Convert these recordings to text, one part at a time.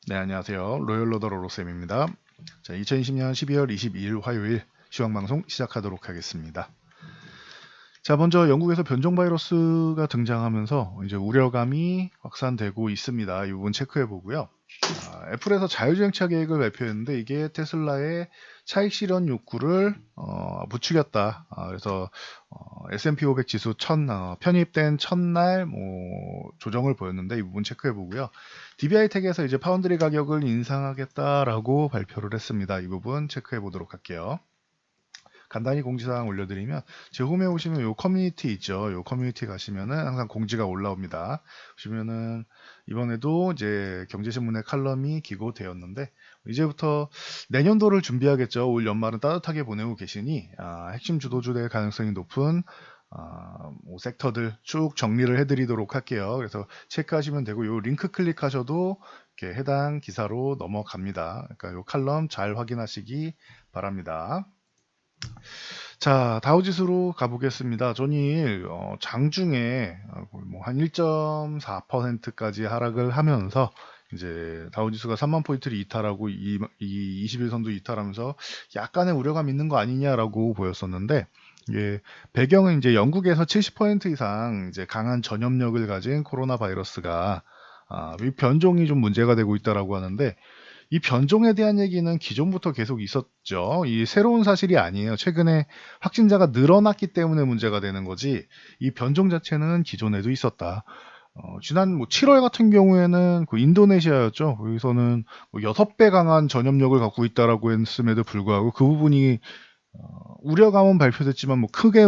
네, 안녕하세요. 로열로더 로로쌤입니다. 자, 2020년 12월 22일 화요일 시황방송 시작하도록 하겠습니다. 자, 먼저 영국에서 변종 바이러스가 등장하면서 이제 우려감이 확산되고 있습니다. 이 부분 체크해 보고요. 애플에서 자율주행차 계획을 발표했는데 이게 테슬라의 차익 실현 욕구를 부추겼다. 그래서 S&P 500 지수 편입된 첫날 조정을 보였는데 이 부분 체크해 보고요. DBI텍에서 이제 파운드리 가격을 인상하겠다라고 발표를 했습니다. 이 부분 체크해 보도록 할게요. 간단히 공지사항 올려드리면 제 홈에 오시면 요 커뮤니티 있죠. 요 커뮤니티 가시면은 항상 공지가 올라옵니다. 보시면은 이번에도 이제 경제신문의 칼럼이 기고되었는데 이제부터 내년도를 준비하겠죠. 올 연말은 따뜻하게 보내고 계시니 핵심 주도주 될 가능성이 높은 섹터들 쭉 정리를 해드리도록 할게요. 그래서 체크하시면 되고 요 링크 클릭하셔도 이렇게 해당 기사로 넘어갑니다. 그러니까 요 칼럼 잘 확인하시기 바랍니다. 자, 다우지수로 가보겠습니다. 전일 장중에 한 1.4%까지 하락을 하면서 이제 다우지수가 3만 포인트를 이탈하고 이 21선도 이탈하면서 약간의 우려감 있는 거 아니냐라고 보였었는데 이게 배경은 이제 영국에서 70% 이상 이제 강한 전염력을 가진 코로나 바이러스가 이 변종이 좀 문제가 되고 있다라고 하는데 이 변종에 대한 얘기는 기존부터 계속 있었죠. 이 새로운 사실이 아니에요. 최근에 확진자가 늘어났기 때문에 문제가 되는 거지, 이 변종 자체는 기존에도 있었다. 지난 7월 같은 경우에는 그 인도네시아였죠. 거기서는 6배 강한 전염력을 갖고 있다라고 했음에도 불구하고 그 부분이 우려감은 발표됐지만 크게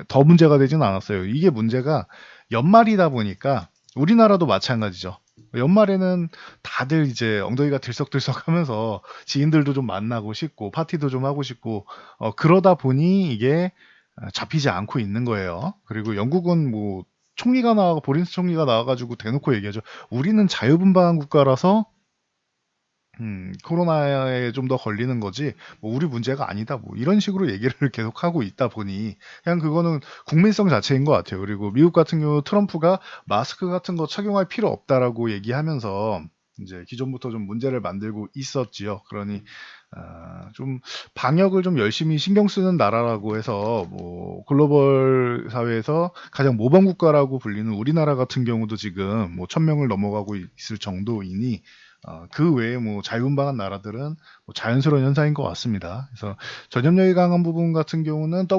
더 문제가 되진 않았어요. 이게 문제가 연말이다 보니까 우리나라도 마찬가지죠. 연말에는 다들 이제 엉덩이가 들썩들썩 하면서 지인들도 좀 만나고 싶고 파티도 좀 하고 싶고 그러다 보니 이게 잡히지 않고 있는 거예요. 그리고 영국은 보린스 총리가 나와가지고 대놓고 얘기하죠. 우리는 자유분방한 국가라서 코로나에 좀 더 걸리는 거지, 우리 문제가 아니다, 이런 식으로 얘기를 계속 하고 있다 보니, 그냥 그거는 국민성 자체인 것 같아요. 그리고 미국 같은 경우 트럼프가 마스크 같은 거 착용할 필요 없다라고 얘기하면서, 이제 기존부터 좀 문제를 만들고 있었지요. 그러니, 좀 방역을 좀 열심히 신경 쓰는 나라라고 해서, 글로벌 사회에서 가장 모범 국가라고 불리는 우리나라 같은 경우도 지금 1000명을 넘어가고 있을 정도이니, 그 외에 자유분방한 나라들은 자연스러운 현상인 것 같습니다. 그래서 전염력이 강한 부분 같은 경우는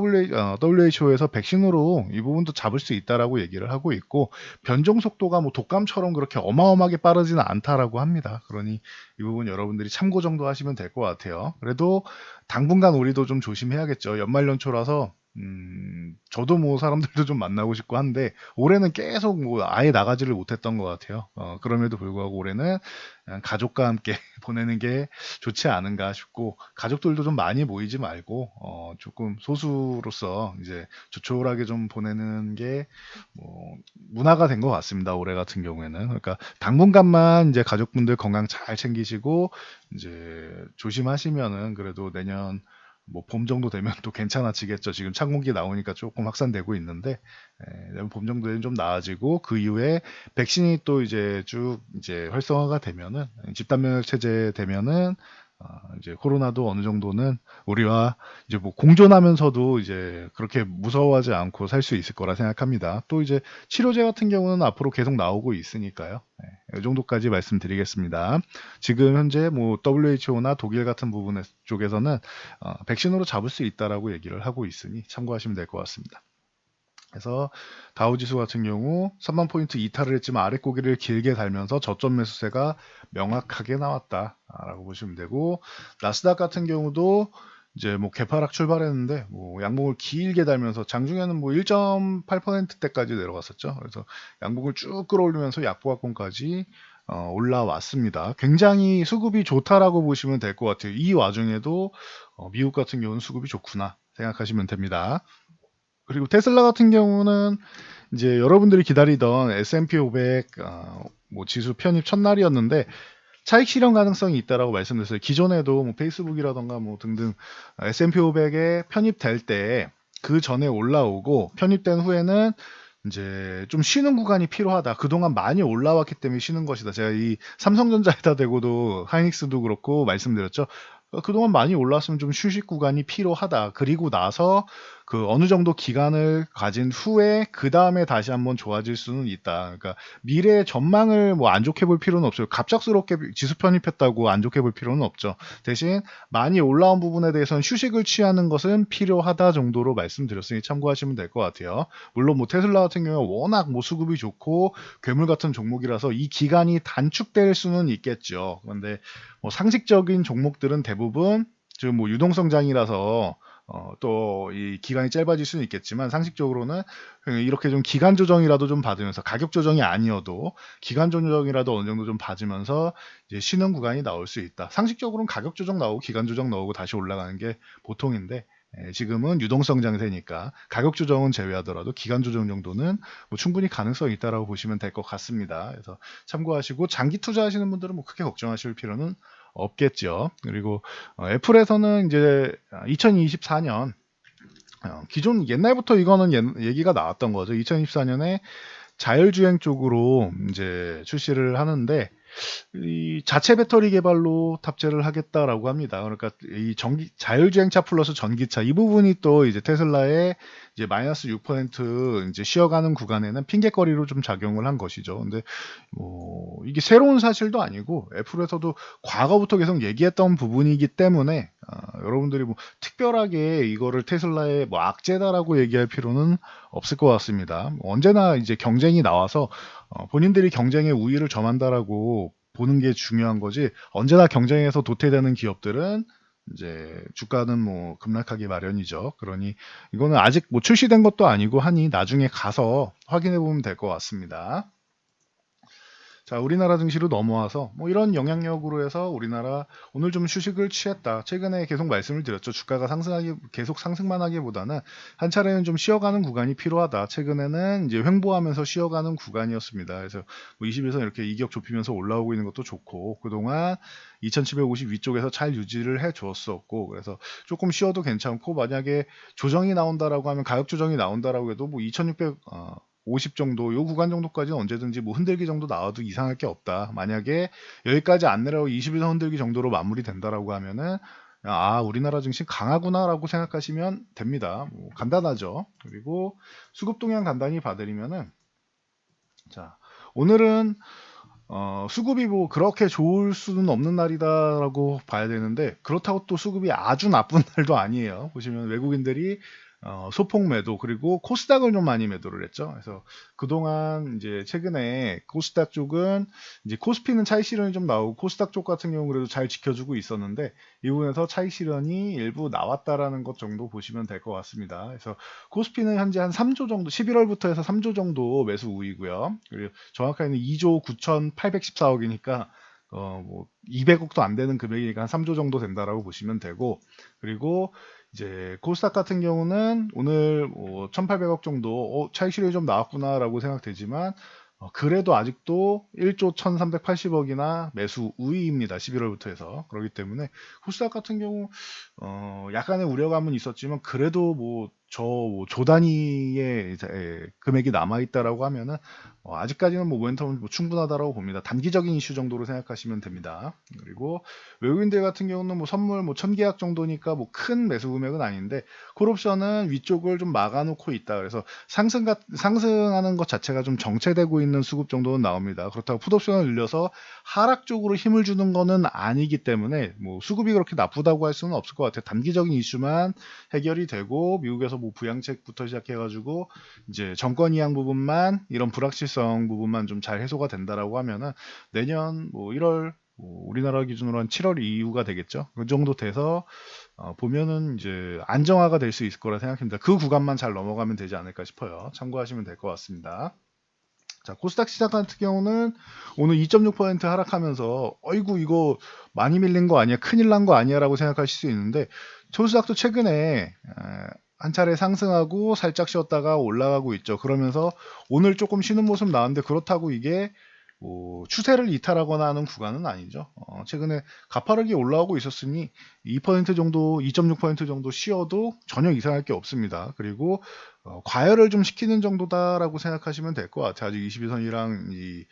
WHO에서 백신으로 이 부분도 잡을 수 있다라고 얘기를 하고 있고, 변종 속도가 독감처럼 그렇게 어마어마하게 빠르지는 않다라고 합니다. 그러니 이 부분 여러분들이 참고 정도 하시면 될 것 같아요. 그래도 당분간 우리도 좀 조심해야겠죠. 연말연초라서 저도 사람들도 좀 만나고 싶고 한데 올해는 계속 아예 나가지를 못했던 것 같아요. 그럼에도 불구하고 올해는 그냥 가족과 함께 보내는 게 좋지 않은가 싶고, 가족들도 좀 많이 모이지 말고 조금 소수로서 이제 조촐하게 좀 보내는 게 문화가 된 것 같습니다. 올해 같은 경우에는. 그러니까 당분간만 이제 가족분들 건강 잘 챙기시고 이제 조심하시면은 그래도 내년 봄 정도 되면 또 괜찮아지겠죠. 지금 창문기 나오니까 조금 확산되고 있는데, 내년 봄 정도 되면 좀 나아지고 그 이후에 백신이 또 이제 쭉 이제 활성화가 되면은, 집단 면역 체제 되면은 이제 코로나도 어느 정도는 우리와 이제 공존하면서도 이제 그렇게 무서워하지 않고 살 수 있을 거라 생각합니다. 또 이제 치료제 같은 경우는 앞으로 계속 나오고 있으니까요. 이 정도까지 말씀드리겠습니다. 지금 현재 WHO나 독일 같은 부분 쪽에서는 백신으로 잡을 수 있다라고 얘기를 하고 있으니 참고하시면 될 것 같습니다. 그래서 다우지수 같은 경우 3만 포인트 이탈을 했지만 아래 고개를 길게 달면서 저점 매수세가 명확하게 나왔다라고 보시면 되고, 나스닥 같은 경우도 이제 개파락 출발했는데 양봉을 길게 달면서 장중에는 1.8%대까지 내려갔었죠. 그래서 양봉을 쭉 끌어올리면서 약보합권까지 올라왔습니다. 굉장히 수급이 좋다라고 보시면 될 것 같아요. 이 와중에도 미국 같은 경우는 수급이 좋구나 생각하시면 됩니다. 그리고 테슬라 같은 경우는 이제 여러분들이 기다리던 S&P 500 지수 편입 첫날이었는데 차익 실현 가능성이 있다라고 말씀드렸어요. 기존에도 페이스북이라던가 등등 S&P 500에 편입될 때 그 전에 올라오고 편입된 후에는 이제 좀 쉬는 구간이 필요하다. 그동안 많이 올라왔기 때문에 쉬는 것이다. 제가 이 삼성전자에다 대고도 하이닉스도 그렇고 말씀드렸죠. 그동안 많이 올랐으면 좀 휴식 구간이 필요하다. 그리고 나서 그 어느 정도 기간을 가진 후에 그 다음에 다시 한번 좋아질 수는 있다. 그러니까 미래의 전망을 뭐 안 좋게 볼 필요는 없어요. 갑작스럽게 지수 편입했다고 안 좋게 볼 필요는 없죠. 대신 많이 올라온 부분에 대해서는 휴식을 취하는 것은 필요하다 정도로 말씀드렸으니 참고하시면 될 것 같아요. 물론 뭐 테슬라 같은 경우에 워낙 뭐 수급이 좋고 괴물 같은 종목이라서 이 기간이 단축될 수는 있겠죠. 그런데 뭐 상식적인 종목들은 대부분 지금 뭐 유동성장이라서 또 이 기간이 짧아질 수는 있겠지만 상식적으로는 이렇게 좀 기간 조정이라도 좀 받으면서 가격 조정이 아니어도 기간 조정이라도 어느 정도 좀 받으면서 이제 쉬는 구간이 나올 수 있다. 상식적으로는 가격 조정 나오고 기간 조정 나오고 다시 올라가는 게 보통인데 지금은 유동성 장세니까 가격 조정은 제외하더라도 기간 조정 정도는 뭐 충분히 가능성이 있다라고 보시면 될 것 같습니다. 그래서 참고하시고 장기 투자하시는 분들은 뭐 크게 걱정하실 필요는 없겠죠. 그리고 애플에서는 이제 2024년 기존 옛날부터 이거는 얘기가 나왔던 거죠. 2024년에 자율주행 쪽으로 이제 출시를 하는데 이 자체 배터리 개발로 탑재를 하겠다라고 합니다. 그러니까 이 전기 자율주행차 플러스 전기차 이 부분이 또 이제 테슬라의 이제 마이너스 6% 이제 쉬어가는 구간에는 핑계거리로 좀 작용을 한 것이죠. 근데 뭐 이게 새로운 사실도 아니고 애플에서도 과거부터 계속 얘기했던 부분이기 때문에 여러분들이 뭐 특별하게 이거를 테슬라의 뭐 악재다라고 얘기할 필요는 없을 것 같습니다. 언제나 이제 경쟁이 나와서 본인들이 경쟁의 우위를 점한다라고 보는 게 중요한 거지. 언제나 경쟁에서 도태되는 기업들은 이제 주가는 뭐 급락하기 마련이죠. 그러니 이거는 아직 뭐 출시된 것도 아니고 하니 나중에 가서 확인해 보면 될 것 같습니다. 자, 우리나라 증시로 넘어와서 뭐 이런 영향력으로 해서 우리나라 오늘 좀 휴식을 취했다. 최근에 계속 말씀을 드렸죠. 주가가 상승하기 계속 상승만 하기보다는 한 차례는 좀 쉬어가는 구간이 필요하다. 최근에는 이제 횡보하면서 쉬어가는 구간이었습니다. 그래서 뭐 20에서 이렇게 이격 좁히면서 올라오고 있는 것도 좋고 그동안 2750 위쪽에서 잘 유지를 해 주었었고 그래서 조금 쉬어도 괜찮고 만약에 조정이 나온다라고 하면 가격 조정이 나온다라고 해도 뭐 2600 50 정도, 요 구간 정도까지는 언제든지 뭐 흔들기 정도 나와도 이상할 게 없다. 만약에 여기까지 안 내려고 20에서 흔들기 정도로 마무리된다라고 하면은 우리나라 증시 강하구나라고 생각하시면 됩니다. 뭐 간단하죠. 그리고 수급 동향 간단히 봐드리면은 자 오늘은 수급이 뭐 그렇게 좋을 수는 없는 날이다라고 봐야 되는데 그렇다고 또 수급이 아주 나쁜 날도 아니에요. 보시면 외국인들이 소폭 매도 그리고 코스닥을 좀 많이 매도를 했죠. 그래서 그동안 이제 최근에 코스닥 쪽은 이제 코스피는 차익 실현이 좀 나오고 코스닥 쪽 같은 경우 그래도 잘 지켜주고 있었는데 이 부분에서 차익 실현이 일부 나왔다라는 것 정도 보시면 될 것 같습니다. 그래서 코스피는 현재 한 3조 정도 11월부터 해서 3조 정도 매수 우위고요. 그리고 정확하게는 2조 9,814억이니까 뭐 200억도 안 되는 금액이니까 한 3조 정도 된다라고 보시면 되고 그리고 이제 코스닥 같은 경우는 오늘 뭐 1,800억 정도 차익 실현이 좀 나왔구나라고 생각되지만 그래도 아직도 1조 1,380억이나 매수 우위입니다. 11월부터 해서. 그렇기 때문에 코스닥 같은 경우 약간의 우려감은 있었지만 그래도 뭐 조 단위의 금액이 남아있다라고 하면은 아직까지는 뭐 모멘텀은 뭐 충분하다라고 봅니다. 단기적인 이슈 정도로 생각하시면 됩니다. 그리고 외국인들 같은 경우는 뭐 선물 뭐 1,000계약 정도니까 뭐 큰 매수 금액은 아닌데 콜옵션은 위쪽을 좀 막아놓고 있다. 그래서 상승하는 것 자체가 좀 정체되고 있는 수급 정도는 나옵니다. 그렇다고 풋옵션을 늘려서 하락 쪽으로 힘을 주는 거는 아니기 때문에 뭐 수급이 그렇게 나쁘다고 할 수는 없을 것 같아요. 단기적인 이슈만 해결이 되고 미국에서 뭐 부양책부터 시작해가지고 이제 정권 이양 부분만 이런 불확실성 부분만 좀 잘 해소가 된다라고 하면은 내년 뭐 1월 뭐 우리나라 기준으로 한 7월 이후가 되겠죠. 그 정도 돼서 보면은 이제 안정화가 될 수 있을 거라 생각합니다. 그 구간만 잘 넘어가면 되지 않을까 싶어요. 참고하시면 될 것 같습니다. 자, 코스닥 시장 같은 경우는 오늘 2.6% 하락하면서 어이구 이거 많이 밀린 거 아니야? 큰일 난 거 아니야라고 생각하실 수 있는데 코스닥도 최근에 한 차례 상승하고 살짝 쉬었다가 올라가고 있죠. 그러면서 오늘 조금 쉬는 모습 나왔는데 그렇다고 이게 뭐 추세를 이탈하거나 하는 구간은 아니죠. 최근에 가파르게 올라오고 있었으니 2% 정도, 2.6% 정도 쉬어도 전혀 이상할 게 없습니다. 그리고 과열을 좀 시키는 정도다라고 생각하시면 될 것 같아요. 아직 22선이랑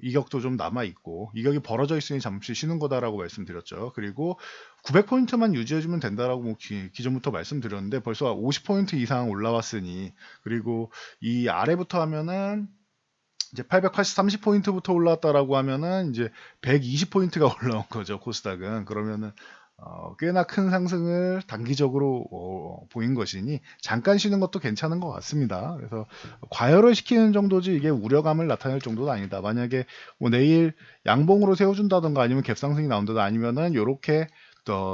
이격도 좀 남아 있고 이격이 벌어져 있으니 잠시 쉬는 거다라고 말씀드렸죠. 그리고 900포인트만 유지해주면 된다라고 뭐 기존부터 말씀드렸는데 벌써 50포인트 이상 올라왔으니, 그리고 이 아래부터 하면은 이제 30포인트부터 올라왔다라고 하면은 이제 120포인트가 올라온 거죠, 코스닥은. 그러면은 꽤나 큰 상승을 단기적으로 보인 것이니 잠깐 쉬는 것도 괜찮은 것 같습니다. 그래서 과열을 시키는 정도지 이게 우려감을 나타낼 정도는 아니다. 만약에 뭐 내일 양봉으로 세워준다던가 아니면 갭상승이 나온다던가 아니면은 요렇게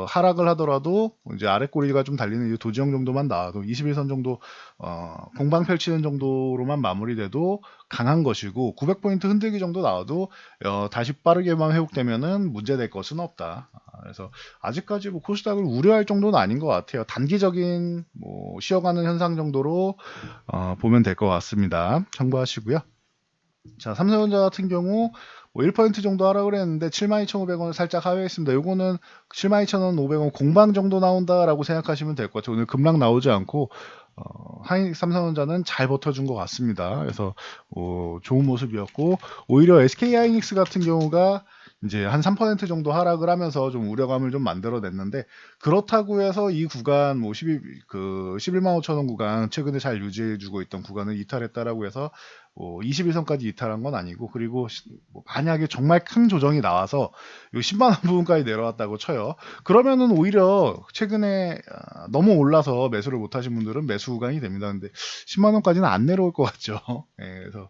하락을 하더라도 이제 아래 꼬리가 좀 달리는 이 도지형 정도만 나와도 21선 정도 공방 펼치는 정도로만 마무리돼도 강한 것이고, 900포인트 흔들기 정도 나와도 다시 빠르게만 회복되면은 문제될 것은 없다. 그래서 아직까지 뭐 코스닥을 우려할 정도는 아닌 것 같아요. 단기적인 뭐 쉬어가는 현상 정도로 보면 될 것 같습니다. 참고하시고요. 자, 삼성전자 같은 경우 뭐 1% 정도 하라고 그랬는데 72,500원을 살짝 하회했습니다. 요거는 72,500원 공방 정도 나온다라고 생각하시면 될 것 같아요. 오늘 급락 나오지 않고 삼성전자는 잘 버텨준 것 같습니다. 그래서 좋은 모습이었고, 오히려 SK하이닉스 같은 경우가 이제 한 3% 정도 하락을 하면서 좀 우려감을 좀 만들어냈는데, 그렇다고 해서 이 구간 뭐 11만 5천 원 구간 최근에 잘 유지해주고 있던 구간을 이탈했다라고 해서 21선까지 이탈한 건 아니고, 그리고 뭐 만약에 정말 큰 조정이 나와서 요 10만 원 부분까지 내려왔다고 쳐요. 그러면은 오히려 최근에 너무 올라서 매수를 못하신 분들은 매수 구간이 됩니다. 근데 10만 원까지는 안 내려올 것 같죠. 예, 그래서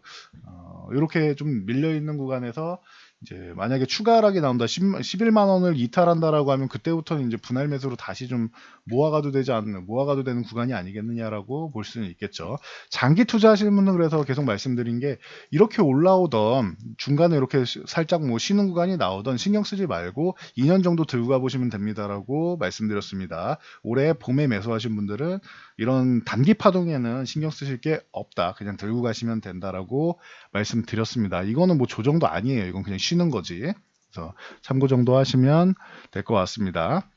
이렇게 좀 밀려 있는 구간에서 이제 만약에 추가 하락이 나온다, 11만 원을 이탈한다라고 하면 그때부터는 이제 분할 매수로 다시 좀 모아가도 되는 구간이 아니겠느냐라고 볼 수는 있겠죠. 장기 투자하시는 분은 그래서 계속 말씀드린 게, 이렇게 올라오던 중간에 이렇게 살짝 뭐 쉬는 구간이 나오던 신경 쓰지 말고 2년 정도 들고 가보시면 됩니다라고 말씀드렸습니다. 올해 봄에 매수하신 분들은 이런 단기 파동에는 신경 쓰실 게 없다, 그냥 들고 가시면 된다라고 말씀드렸습니다. 이거는 뭐 조정도 아니에요. 이건 그냥 쉬는 거지. 그래서 참고 정도 하시면 될 것 같습니다.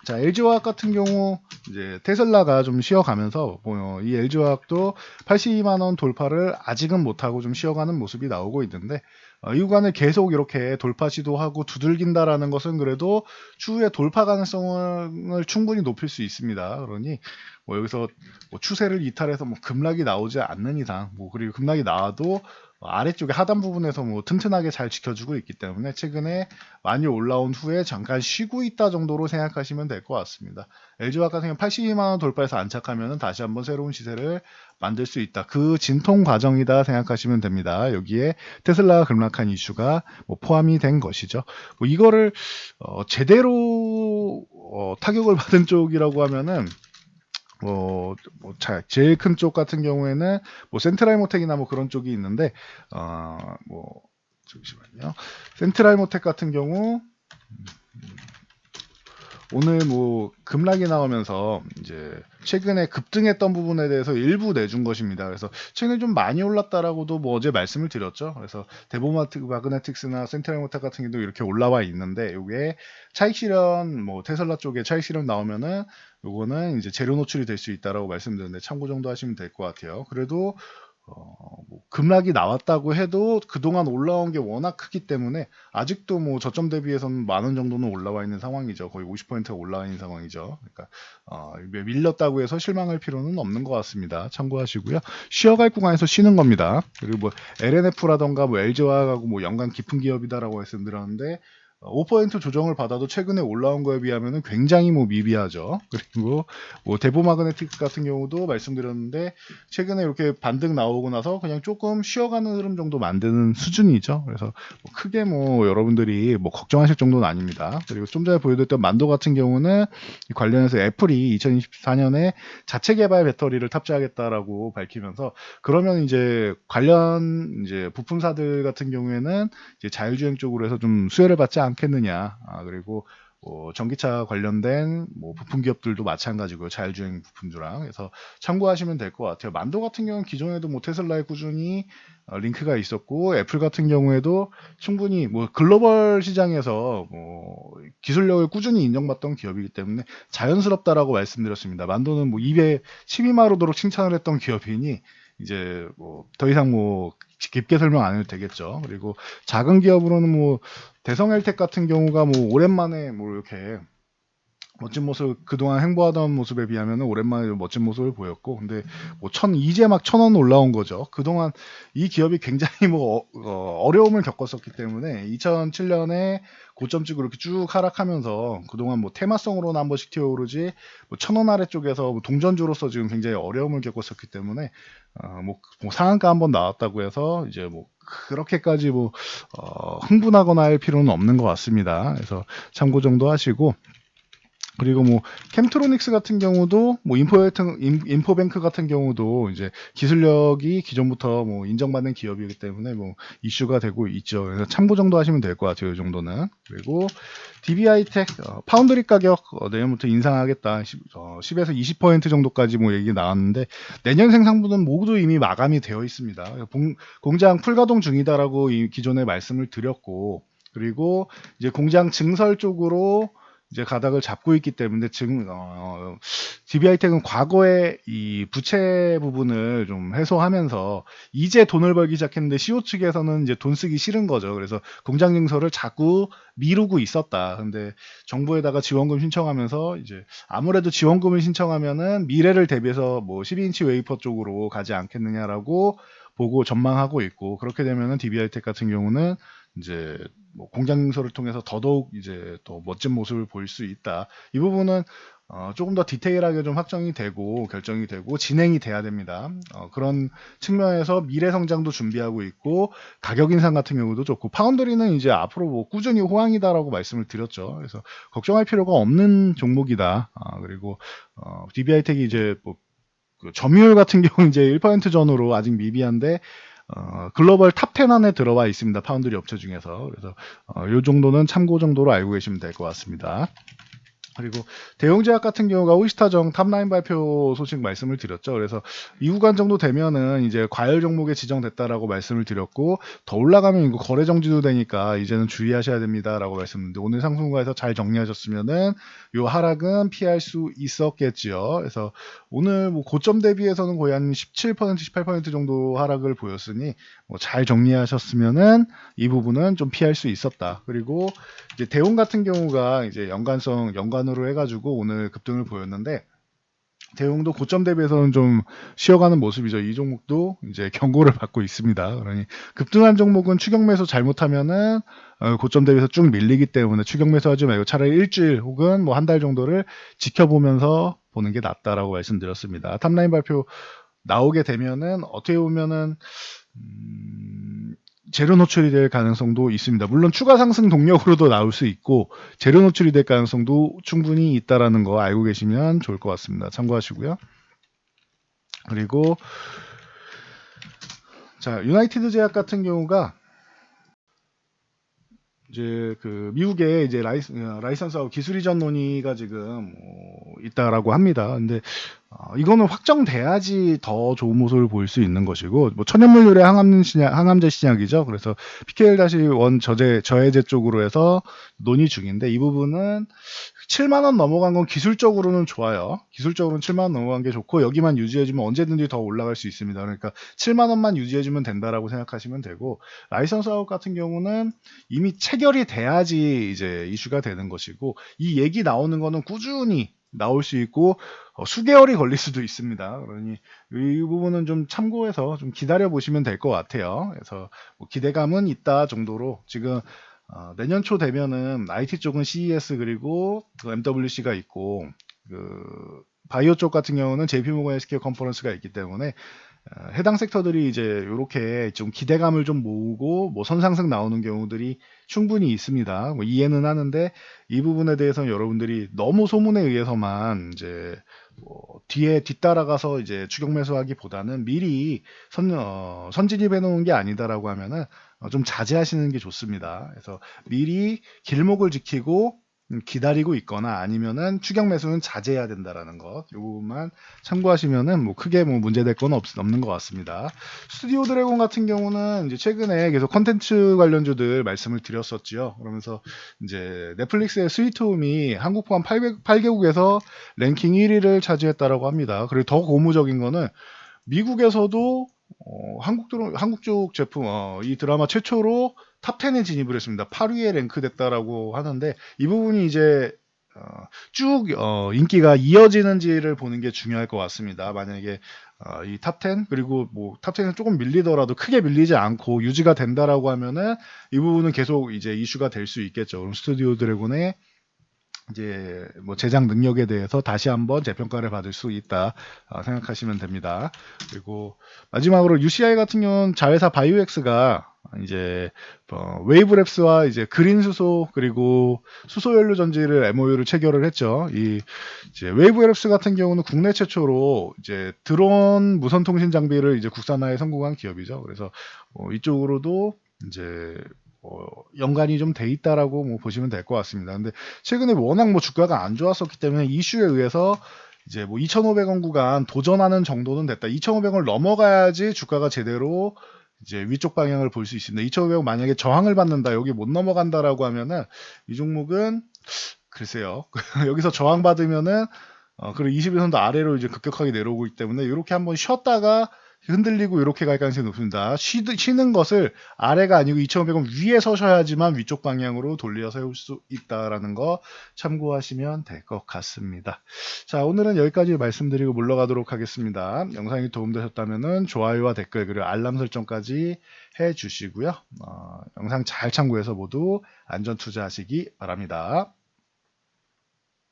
자, LG화학 같은 경우 이제 테슬라가 좀 쉬어가면서 이 LG화학도 82만 원 돌파를 아직은 못하고 좀 쉬어가는 모습이 나오고 있는데, 이 구간을 계속 이렇게 돌파 시도하고 두들긴다라는 것은 그래도 추후에 돌파 가능성을 충분히 높일 수 있습니다. 그러니 뭐 여기서 뭐 추세를 이탈해서 뭐 급락이 나오지 않는 이상, 뭐 그리고 급락이 나와도 아래쪽에 하단 부분에서 뭐 튼튼하게 잘 지켜주고 있기 때문에 최근에 많이 올라온 후에 잠깐 쉬고 있다 정도로 생각하시면 될 것 같습니다. LG화학 같은 경우 82만 원 돌파해서 안착하면 다시 한번 새로운 시세를 만들 수 있다, 그 진통 과정이다 생각하시면 됩니다. 여기에 테슬라가 급락한 이슈가 뭐 포함이 된 것이죠. 뭐 이거를 제대로 타격을 받은 쪽이라고 하면은 제일 큰 쪽 같은 경우에는 뭐 센트랄모텍이나 뭐 그런 쪽이 있는데, 뭐 잠시만요. 센트랄모텍 같은 경우 오늘 뭐 급락이 나오면서 이제 최근에 급등했던 부분에 대해서 일부 내준 것입니다. 그래서 최근에 좀 많이 올랐다라고도 뭐 어제 말씀을 드렸죠. 그래서 마그네틱스나 센트랄모텍 같은 경우도 이렇게 올라와 있는데, 이게 차익 실현 뭐 테슬라 쪽에 차익 실현 나오면은 요거는 이제 재료 노출이 될 수 있다라고 말씀드렸는데 참고 정도 하시면 될 것 같아요. 그래도 뭐 급락이 나왔다고 해도 그동안 올라온 게 워낙 크기 때문에 아직도 뭐 저점 대비해서는 만 원 정도는 올라와 있는 상황이죠. 거의 50%가 올라와 있는 상황이죠. 그러니까 밀렸다고 해서 실망할 필요는 없는 것 같습니다. 참고하시고요. 쉬어갈 구간에서 쉬는 겁니다. 그리고 뭐 LNF라던가 뭐 LG화학하고 뭐 연관 깊은 기업이다라고 말씀드렸는데, 5% 조정을 받아도 최근에 올라온 거에 비하면 굉장히 뭐 미비하죠. 그리고 뭐 대보마그네틱스 같은 경우도 말씀드렸는데 최근에 이렇게 반등 나오고 나서 그냥 조금 쉬어가는 흐름 정도 만드는 수준이죠. 그래서 뭐 크게 뭐 여러분들이 뭐 걱정하실 정도는 아닙니다. 그리고 좀 전에 보여드렸던 만도 같은 경우는 관련해서 애플이 2024년에 자체 개발 배터리를 탑재하겠다라고 밝히면서, 그러면 이제 관련 이제 부품사들 같은 경우에는 이제 자율주행 쪽으로 해서 좀 수혜를 받지 않겠느냐. 그리고 전기차 관련된 뭐 부품 기업들도 마찬가지고요. 자율주행 부품주랑. 그래서 참고하시면 될 것 같아요. 만도 같은 경우는 기존에도 뭐 테슬라에 꾸준히 링크가 있었고, 애플 같은 경우에도 충분히 뭐 글로벌 시장에서 뭐 기술력을 꾸준히 인정받던 기업이기 때문에 자연스럽다라고 말씀드렸습니다. 만도는 뭐 입에 침이 마르도록 칭찬을 했던 기업이니 이제 뭐 더 이상 뭐 깊게 설명 안 해도 되겠죠. 그리고 작은 기업으로는 뭐 대성헬텍 같은 경우가 뭐 오랜만에 뭐 이렇게 멋진 모습, 그동안 행보하던 모습에 비하면 오랜만에 멋진 모습을 보였고, 근데 뭐 이제 막 1,000원 올라온 거죠. 그동안 이 기업이 굉장히 뭐 어려움을 겪었었기 때문에 2007년에 고점 찍고 이렇게 쭉 하락하면서 그동안 뭐 테마성으로는 한 번씩 튀어오르지, 뭐 1,000원 아래쪽에서 뭐 동전주로서 지금 굉장히 어려움을 겪었었기 때문에 뭐 상한가 한번 나왔다고 해서 이제 뭐 그렇게까지 뭐 흥분하거나 할 필요는 없는 것 같습니다. 그래서 참고 정도 하시고, 그리고 뭐 캠트로닉스 같은 경우도 뭐 인포뱅크 같은 경우도 이제 기술력이 기존부터 뭐 인정받는 기업이기 때문에 뭐 이슈가 되고 있죠. 그래서 참고 정도 하시면 될 것 같아요. 이 정도는. 그리고 DBI텍 파운드리 가격 내년부터 인상하겠다. 10에서 20% 정도까지 뭐 얘기 나왔는데, 내년 생산분은 모두 이미 마감이 되어 있습니다. 공장 풀가동 중이다라고 기존에 말씀을 드렸고, 그리고 이제 공장 증설 쪽으로 이제 가닥을 잡고 있기 때문에 지금 DBI텍은 과거에 이 부채 부분을 좀 해소하면서 이제 돈을 벌기 시작했는데 CEO 측에서는 이제 돈 쓰기 싫은 거죠. 그래서 공장 증설을 자꾸 미루고 있었다. 근데 정부에다가 지원금 신청하면서 이제 아무래도 지원금을 신청하면은 미래를 대비해서 뭐 12인치 웨이퍼 쪽으로 가지 않겠느냐라고 보고 전망하고 있고, 그렇게 되면은 DBI텍 같은 경우는 이제 뭐 공장 증설을 통해서 더더욱 이제 또 멋진 모습을 보일 수 있다. 이 부분은 조금 더 디테일하게 좀 확정이 되고 결정이 되고 진행이 돼야 됩니다. 그런 측면에서 미래 성장도 준비하고 있고, 가격 인상 같은 경우도 좋고, 파운드리는 이제 앞으로 뭐 꾸준히 호황이다라고 말씀을 드렸죠. 그래서 걱정할 필요가 없는 종목이다. 그리고 DBI텍이 이제 그 점유율 같은 경우 이제 1% 전후로 아직 미비한데 글로벌 탑 10 안에 들어와 있습니다. 파운드리 업체 중에서. 그래서 이 정도는 참고 정도로 알고 계시면 될 것 같습니다. 그리고 대웅제약 같은 경우가 오이스타정 탑9 발표 소식 말씀을 드렸죠. 그래서 이 구간 정도 되면은 이제 과열 종목에 지정됐다라고 말씀을 드렸고, 더 올라가면 이거 거래 정지도 되니까 이제는 주의하셔야 됩니다라고 말씀드렸는데, 오늘 상승가에서 잘 정리하셨으면은 요 하락은 피할 수 있었겠지요. 그래서 오늘 뭐 고점 대비해서는 거의 한 17%, 18% 정도 하락을 보였으니 뭐잘 정리하셨으면은 이 부분은 좀 피할 수 있었다. 그리고 이제 대웅 같은 경우가 이제 연간으로 해가지고 오늘 급등을 보였는데, 대웅도 고점 대비해서는 좀 쉬어가는 모습이죠. 이 종목도 이제 경고를 받고 있습니다. 그러니 급등한 종목은 추격 매수 잘못하면은 고점 대비해서 쭉 밀리기 때문에 추격 매수하지 말고 차라리 일주일 혹은 뭐 한 달 정도를 지켜보면서 보는 게 낫다라고 말씀드렸습니다. 탑라인 발표 나오게 되면은 어떻게 보면은 재료 노출이 될 가능성도 있습니다. 물론 추가 상승 동력으로도 나올 수 있고, 재료 노출이 될 가능성도 충분히 있다라는 거 알고 계시면 좋을 것 같습니다. 참고하시고요. 그리고 자, 유나이티드 제약 같은 경우가 이제 그 미국의 이제 라이선스하고 기술 이전 논의가 지금 있다라고 합니다. 근데 이거는 확정돼야지 더 좋은 모습을 보일 수 있는 것이고, 뭐 천연물 유래 항암제 신약이죠. 그래서 PKL-1 저해제 쪽으로 해서 논의 중인데, 이 부분은 7만 원 넘어간 건 기술적으로는 좋아요. 기술적으로는 7만 원 넘어간 게 좋고, 여기만 유지해주면 언제든지 더 올라갈 수 있습니다. 그러니까 7만 원만 유지해주면 된다라고 생각하시면 되고, 라이선스 아웃 같은 경우는 이미 체결이 돼야지 이제 이슈가 되는 것이고, 이 얘기 나오는 거는 꾸준히 나올 수 있고 수개월이 걸릴 수도 있습니다. 그러니 이 부분은 좀 참고해서 좀 기다려 보시면 될 것 같아요. 그래서 뭐 기대감은 있다 정도로, 지금 내년 초 되면은 IT 쪽은 CES 그리고 그 MWC가 있고, 그 바이오 쪽 같은 경우는 JP모건 헬스케어 컨퍼런스가 있기 때문에 해당 섹터들이 이제 이렇게 좀 기대감을 좀 모으고 뭐 선상승 나오는 경우들이 충분히 있습니다. 뭐 이해는 하는데, 이 부분에 대해서는 여러분들이 너무 소문에 의해서만 이제 뭐 뒤에 뒤따라가서 이제 추격 매수하기보다는 미리 선진입해 놓은 게 아니다라고 하면은 좀 자제하시는 게 좋습니다. 그래서 미리 길목을 지키고 기다리고 있거나 아니면은 추격 매수는 자제해야 된다라는 것, 요 부분만 참고하시면은 뭐 크게 뭐 문제될 건 없는 것 같습니다. 스튜디오 드래곤 같은 경우는 이제 최근에 계속 컨텐츠 관련주들 말씀을 드렸었지요. 그러면서 이제 넷플릭스의 스위트홈이 한국 포함 8개국에서 랭킹 1위를 차지했다라고 합니다. 그리고 더 고무적인 거는 미국에서도 한국 쪽 제품, 이 드라마 최초로 탑 10에 진입을 했습니다. 8위에 랭크됐다라고 하는데 이 부분이 이제 쭉 인기가 이어지는지를 보는 게 중요할 것 같습니다. 만약에 이 탑 10, 그리고 뭐 탑 10은 조금 밀리더라도 크게 밀리지 않고 유지가 된다라고 하면은 이 부분은 계속 이제 이슈가 될 수 있겠죠. 그럼 스튜디오 드래곤의 이제 뭐 제작 능력에 대해서 다시 한번 재평가를 받을 수 있다 생각하시면 됩니다. 그리고 마지막으로 UCI 같은 경우는 자회사 바이오엑스가 이제 웨이브랩스와 이제 그린 수소 그리고 수소 연료 전지를 MOU를 체결을 했죠. 이 이제 웨이브랩스 같은 경우는 국내 최초로 이제 드론 무선 통신 장비를 이제 국산화에 성공한 기업이죠. 그래서 이쪽으로도 이제 연관이 좀 돼 있다라고 뭐 보시면 될 것 같습니다. 근데 최근에 워낙 뭐 주가가 안 좋았었기 때문에 이슈에 의해서 이제 뭐 2,500원 구간 도전하는 정도는 됐다. 2,500원을 넘어가야지 주가가 제대로 이제 위쪽 방향을 볼 수 있습니다. 2,500원 만약에 저항을 받는다, 여기 못 넘어간다라고 하면은 이 종목은 글쎄요. 여기서 저항 받으면은 그리고 21선도 아래로 이제 급격하게 내려오고 있기 때문에 이렇게 한번 쉬었다가 흔들리고 이렇게 갈 가능성이 높습니다. 쉬는 것을 아래가 아니고 2,500원 위에 서셔야지만 위쪽 방향으로 돌려 세울 수 있다라는 거 참고하시면 될 것 같습니다. 자, 오늘은 여기까지 말씀드리고 물러가도록 하겠습니다. 영상이 도움되셨다면 좋아요와 댓글 그리고 알람 설정까지 해주시고요. 영상 잘 참고해서 모두 안전 투자하시기 바랍니다.